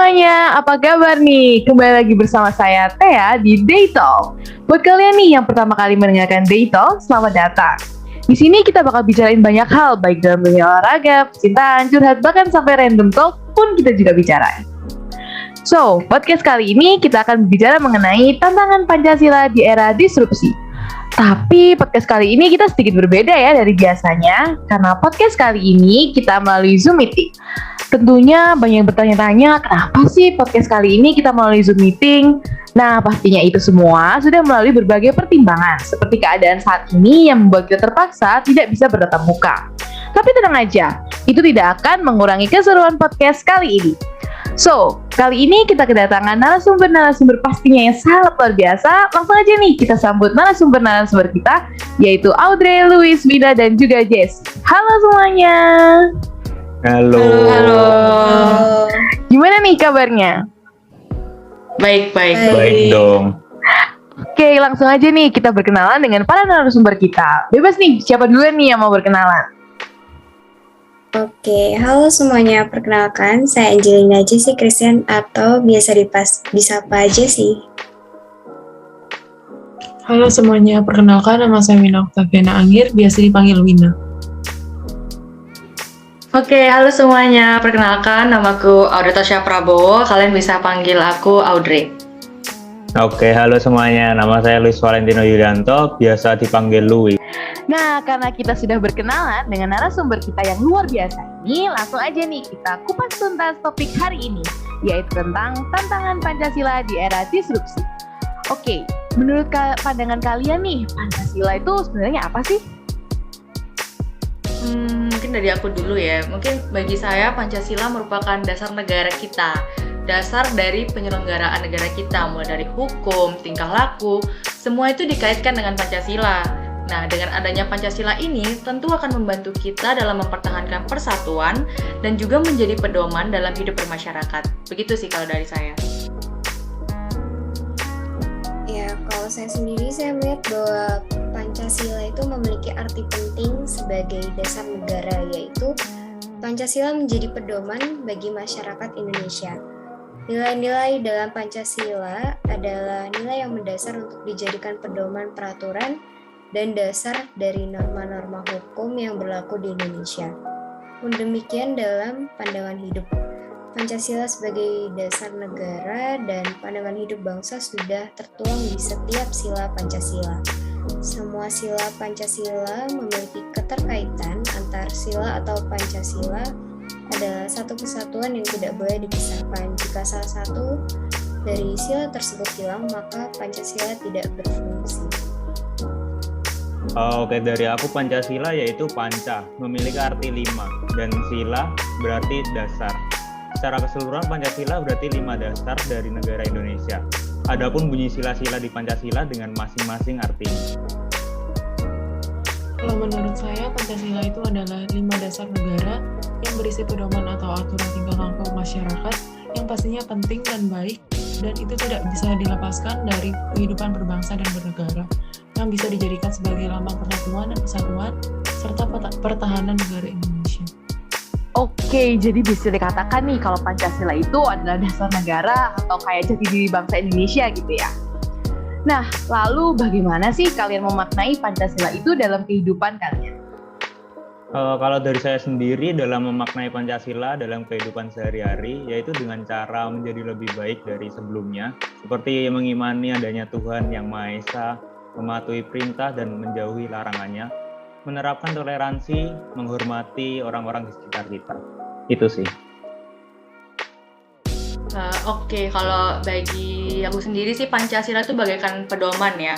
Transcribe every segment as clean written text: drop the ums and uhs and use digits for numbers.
semuanya, apa kabar nih? Kembali lagi bersama saya, Thea, di Day Talk. Buat kalian nih yang pertama kali mendengarkan Day Talk, selamat datang. Di sini kita bakal bicarain banyak hal, baik dalam dunia olahraga, percintaan, curhat, bahkan sampai random talk pun kita juga bicarain. So, podcast kali ini kita akan bicara mengenai tantangan Pancasila di era disrupsi. Tapi podcast kali ini kita sedikit berbeda ya dari biasanya, karena podcast kali ini kita melalui Zoom Meeting. Tentunya banyak yang bertanya-tanya, kenapa sih podcast kali ini kita melalui Zoom Meeting? Nah, pastinya itu semua sudah melalui berbagai pertimbangan, seperti keadaan saat ini yang membuat kita terpaksa tidak bisa bertatap muka. Tapi tenang aja, itu tidak akan mengurangi keseruan podcast kali ini. So, kali ini kita kedatangan narasumber-narasumber pastinya yang sangat luar biasa. Langsung aja nih kita sambut narasumber-narasumber kita, yaitu Audrey, Louis, Vida, dan juga Jess. Halo semuanya. Halo. Halo. Gimana nih kabarnya? Baik. Baik dong. Oke, langsung aja nih kita berkenalan dengan para narasumber kita. Bebas nih, siapa duluan nih yang mau berkenalan? Oke, halo semuanya. Perkenalkan, saya Angelina Jessie Christian atau biasa disapa aja sih. Halo semuanya, perkenalkan nama saya Wina Octaviana Anggir, biasa dipanggil Wina. Oke, halo semuanya. Perkenalkan, namaku Audrey Tasya Prabowo. Kalian bisa panggil aku Audrey. Oke, halo semuanya. Nama saya Luis Valentino Yulianto, biasa dipanggil Louis. Nah, karena kita sudah berkenalan dengan narasumber kita yang luar biasa ini, langsung aja nih kita kupas tuntas topik hari ini, yaitu tentang tantangan Pancasila di era disrupsi. Oke, menurut pandangan kalian nih, Pancasila itu sebenarnya apa sih? Mungkin dari aku dulu ya. Mungkin bagi saya Pancasila merupakan dasar negara kita. Dasar dari penyelenggaraan negara kita, mulai dari hukum, tingkah laku, semua itu dikaitkan dengan Pancasila. Nah, dengan adanya Pancasila ini tentu akan membantu kita dalam mempertahankan persatuan dan juga menjadi pedoman dalam hidup bermasyarakat. Begitu sih kalau dari saya. Ya, kalau saya sendiri saya melihat bahwa Pancasila itu memiliki arti penting sebagai dasar negara, yaitu Pancasila menjadi pedoman bagi masyarakat Indonesia. Nilai-nilai dalam Pancasila adalah nilai yang mendasar untuk dijadikan pedoman peraturan dan dasar dari norma-norma hukum yang berlaku di Indonesia. Pun demikian dalam pandangan hidup. Pancasila sebagai dasar negara dan pandangan hidup bangsa sudah tertuang di setiap sila Pancasila. Semua sila Pancasila memiliki keterkaitan antar sila atau Pancasila adalah satu kesatuan yang tidak boleh dipisahkan. Jika salah satu dari sila tersebut hilang, maka Pancasila tidak berfungsi. Oke, dari aku Pancasila yaitu panca, memiliki arti 5, dan sila berarti dasar. Secara keseluruhan Pancasila berarti 5 dasar dari negara Indonesia. Adapun bunyi sila-sila di Pancasila dengan masing-masing artinya. Kalau menurut saya, Pancasila itu adalah 5 dasar negara yang berisi pedoman atau aturan tingkah laku masyarakat yang pastinya penting dan baik, dan itu tidak bisa dilepaskan dari kehidupan berbangsa dan bernegara, yang bisa dijadikan sebagai lambang persatuan dan kesatuan serta pertahanan negara Indonesia. Oke, jadi bisa dikatakan nih kalau Pancasila itu adalah dasar negara atau kayak jati diri bangsa Indonesia gitu ya. Nah, lalu bagaimana sih kalian memaknai Pancasila itu dalam kehidupan kalian? Kalau dari saya sendiri dalam memaknai Pancasila dalam kehidupan sehari-hari, yaitu dengan cara menjadi lebih baik dari sebelumnya, seperti mengimani adanya Tuhan Yang Maha Esa, mematuhi perintah dan menjauhi larangannya, menerapkan toleransi, menghormati orang-orang di sekitar kita. Itu sih. Oke, kalau bagi aku sendiri sih Pancasila itu bagaikan pedoman ya.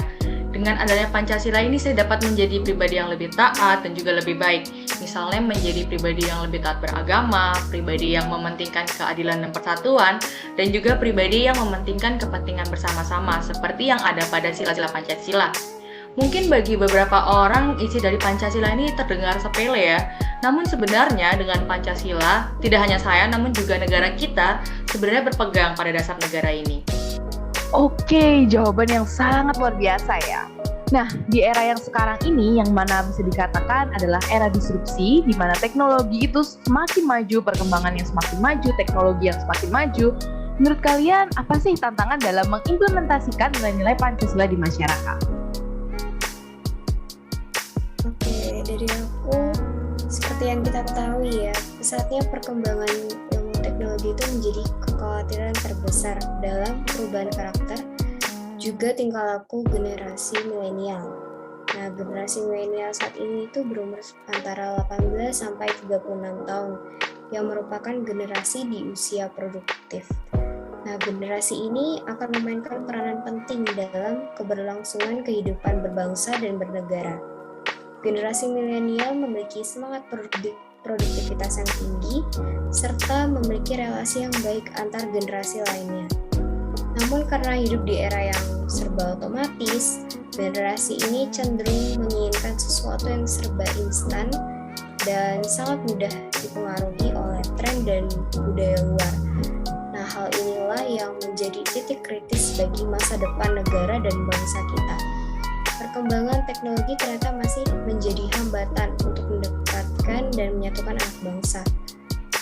Dengan adanya Pancasila ini saya dapat menjadi pribadi yang lebih taat dan juga lebih baik. Misalnya menjadi pribadi yang lebih taat beragama, pribadi yang mementingkan keadilan dan persatuan, dan juga pribadi yang mementingkan kepentingan bersama-sama seperti yang ada pada sila-sila Pancasila. Mungkin bagi beberapa orang isi dari Pancasila ini terdengar sepele ya. Namun sebenarnya dengan Pancasila, tidak hanya saya namun juga negara kita sebenarnya berpegang pada dasar negara ini. Oke, jawaban yang sangat luar biasa ya. Nah, di era yang sekarang ini yang mana bisa dikatakan adalah era disrupsi, di mana teknologi itu semakin maju, perkembangannya semakin maju, teknologi yang semakin maju. Menurut kalian, apa sih tantangan dalam mengimplementasikan nilai-nilai Pancasila di masyarakat? Oke, dari aku, seperti yang kita ketahui ya, pesatnya perkembangan ilmu teknologi itu menjadi kekhawatiran terbesar dalam perubahan karakter, juga tingkah laku generasi milenial. Nah, generasi milenial saat ini itu berumur antara 18 sampai 36 tahun, yang merupakan generasi di usia produktif. Nah, generasi ini akan memainkan peranan penting dalam keberlangsungan kehidupan berbangsa dan bernegara. Generasi milenial memiliki semangat produktivitas yang tinggi, serta memiliki relasi yang baik antar generasi lainnya. Namun karena hidup di era yang serba otomatis, generasi ini cenderung menginginkan sesuatu yang serba instan dan sangat mudah dipengaruhi oleh tren dan budaya luar. Nah, hal inilah yang menjadi titik kritis bagi masa depan negara dan bangsa kita. Perkembangan teknologi ternyata masih menjadi hambatan untuk mendekatkan dan menyatukan anak bangsa.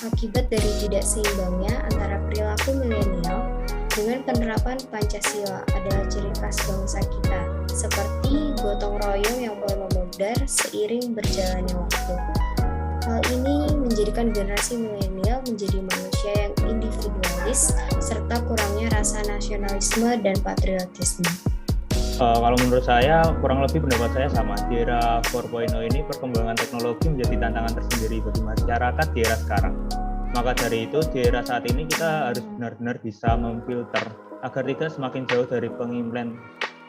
Akibat dari tidak seimbangnya antara perilaku milenial dengan penerapan Pancasila adalah ciri khas bangsa kita, seperti gotong royong yang mulai memudar seiring berjalannya waktu. Hal ini menjadikan generasi milenial menjadi manusia yang individualis serta kurangnya rasa nasionalisme dan patriotisme. Kalau menurut saya, kurang lebih pendapat saya sama. Di era 4.0 ini perkembangan teknologi menjadi tantangan tersendiri bagi masyarakat di era sekarang. Maka dari itu, di era saat ini kita harus benar-benar bisa memfilter agar tidak semakin jauh dari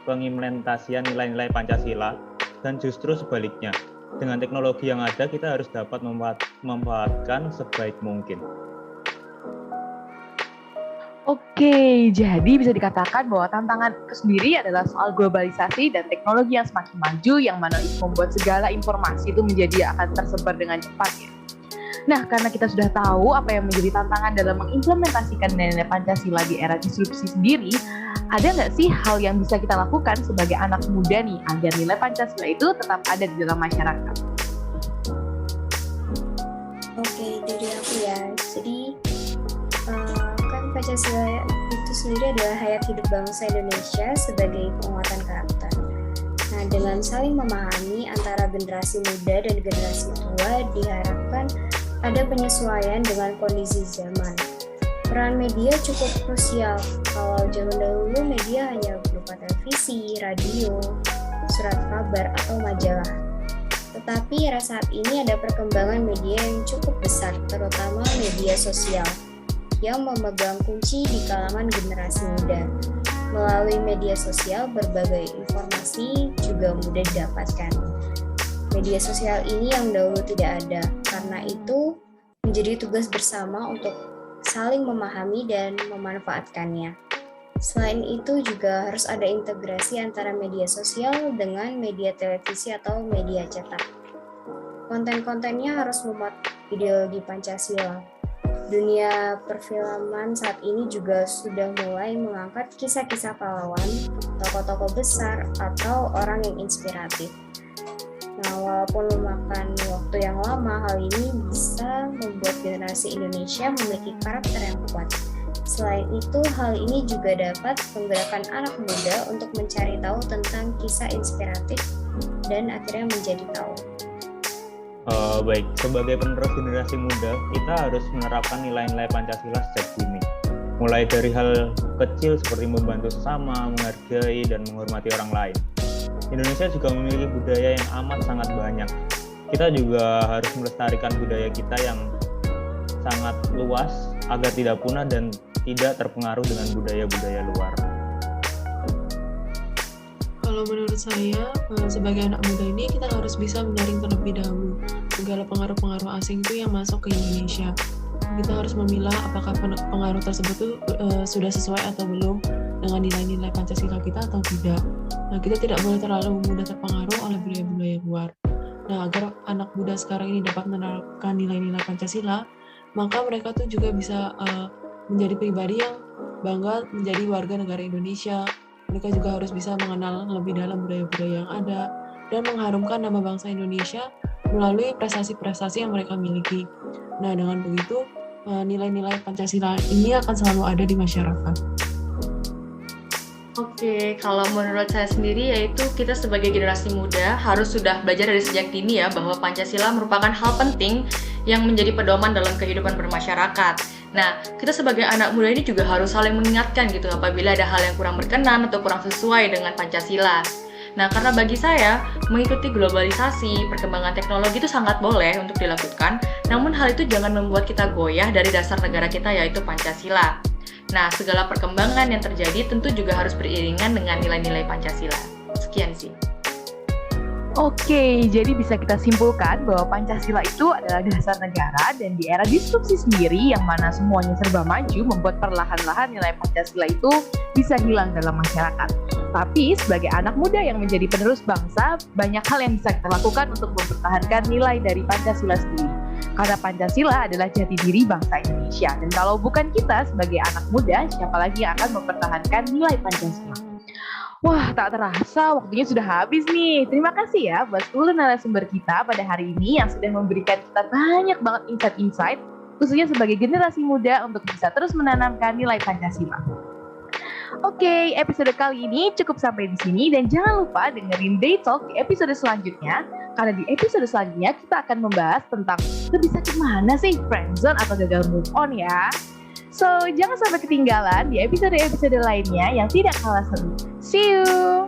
pengimplementasian nilai-nilai Pancasila, dan justru sebaliknya. Dengan teknologi yang ada, kita harus dapat memanfaatkan sebaik mungkin. Oke, jadi bisa dikatakan bahwa tantangan itu sendiri adalah soal globalisasi dan teknologi yang semakin maju, yang mana itu membuat segala informasi itu menjadi akan tersebar dengan cepat ya. Nah, karena kita sudah tahu apa yang menjadi tantangan dalam mengimplementasikan nilai Pancasila di era disrupsi sendiri, ada nggak sih hal yang bisa kita lakukan sebagai anak muda nih agar nilai Pancasila itu tetap ada di dalam masyarakat? Oke, dari aku ya. Jadi, kan Pancasila itu sendiri adalah hayat hidup bangsa Indonesia sebagai penguatan karakter. Nah, dengan saling memahami antara generasi muda dan generasi tua, diharapkan ada penyesuaian dengan kondisi zaman. Peran media cukup krusial. Kalau zaman dahulu media hanya berupa televisi, radio, surat kabar, atau majalah. Tetapi era saat ini ada perkembangan media yang cukup besar, terutama media sosial, yang memegang kunci di kalangan generasi muda. Melalui media sosial, berbagai informasi juga mudah didapatkan. Media sosial ini yang dahulu tidak ada, karena itu menjadi tugas bersama untuk saling memahami dan memanfaatkannya. Selain itu juga harus ada integrasi antara media sosial dengan media televisi atau media cetak. Konten-kontennya harus memuat ideologi Pancasila. Dunia perfilman saat ini juga sudah mulai mengangkat kisah-kisah pahlawan, tokoh-tokoh besar, atau orang yang inspiratif. Nah, walaupun memakan waktu yang lama, hal ini bisa membuat generasi Indonesia memiliki karakter yang kuat. Selain itu, hal ini juga dapat menggerakkan anak muda untuk mencari tahu tentang kisah inspiratif dan akhirnya menjadi tahu. Baik, sebagai penerus generasi muda, kita harus menerapkan nilai-nilai Pancasila sejak dini. Mulai dari hal kecil seperti membantu sesama, menghargai, dan menghormati orang lain. Indonesia juga memiliki budaya yang amat sangat banyak. Kita juga harus melestarikan budaya kita yang sangat luas agar tidak punah dan tidak terpengaruh dengan budaya-budaya luar. Kalau menurut saya, sebagai anak muda ini kita harus bisa menyaring terlebih dahulu segala pengaruh-pengaruh asing itu yang masuk ke Indonesia. Kita harus memilah apakah pengaruh tersebut itu sudah sesuai atau belum dengan nilai-nilai Pancasila kita atau tidak. Nah, kita tidak boleh terlalu mudah terpengaruh oleh budaya-budaya luar. Nah, agar anak muda sekarang ini dapat menerapkan nilai-nilai Pancasila, maka mereka tuh juga bisa menjadi pribadi yang bangga menjadi warga negara Indonesia, Mereka juga harus bisa mengenal lebih dalam budaya-budaya yang ada dan mengharumkan nama bangsa Indonesia melalui prestasi-prestasi yang mereka miliki. Nah, dengan begitu, nilai-nilai Pancasila ini akan selalu ada di masyarakat. Oke, kalau menurut saya sendiri yaitu kita sebagai generasi muda harus sudah belajar dari sejak dini ya bahwa Pancasila merupakan hal penting yang menjadi pedoman dalam kehidupan bermasyarakat. Nah, kita sebagai anak muda ini juga harus saling mengingatkan gitu apabila ada hal yang kurang berkenan atau kurang sesuai dengan Pancasila. Nah, karena bagi saya, mengikuti globalisasi, perkembangan teknologi itu sangat boleh untuk dilakukan, namun hal itu jangan membuat kita goyah dari dasar negara kita yaitu Pancasila. Nah, segala perkembangan yang terjadi tentu juga harus beriringan dengan nilai-nilai Pancasila. Sekian sih. Oke, jadi bisa kita simpulkan bahwa Pancasila itu adalah dasar negara dan di era disrupsi sendiri yang mana semuanya serba maju membuat perlahan-lahan nilai Pancasila itu bisa hilang dalam masyarakat. Tapi sebagai anak muda yang menjadi penerus bangsa, banyak hal yang bisa kita lakukan untuk mempertahankan nilai dari Pancasila sendiri. Karena Pancasila adalah jati diri bangsa Indonesia. Dan kalau bukan kita sebagai anak muda, siapa lagi yang akan mempertahankan nilai Pancasila? Wah, tak terasa waktunya sudah habis nih. Terima kasih ya buat seluruh narasumber kita pada hari ini yang sudah memberikan kita banyak banget insight-insight, khususnya sebagai generasi muda untuk bisa terus menanamkan nilai Pancasila. Oke, episode kali ini cukup sampai di sini dan jangan lupa dengerin Day Talk di episode selanjutnya. Karena di episode selanjutnya kita akan membahas tentang lebih sakit mana sih, friendzone atau gagal move on ya. So, jangan sampai ketinggalan di episode-episode lainnya yang tidak kalah seru. See you!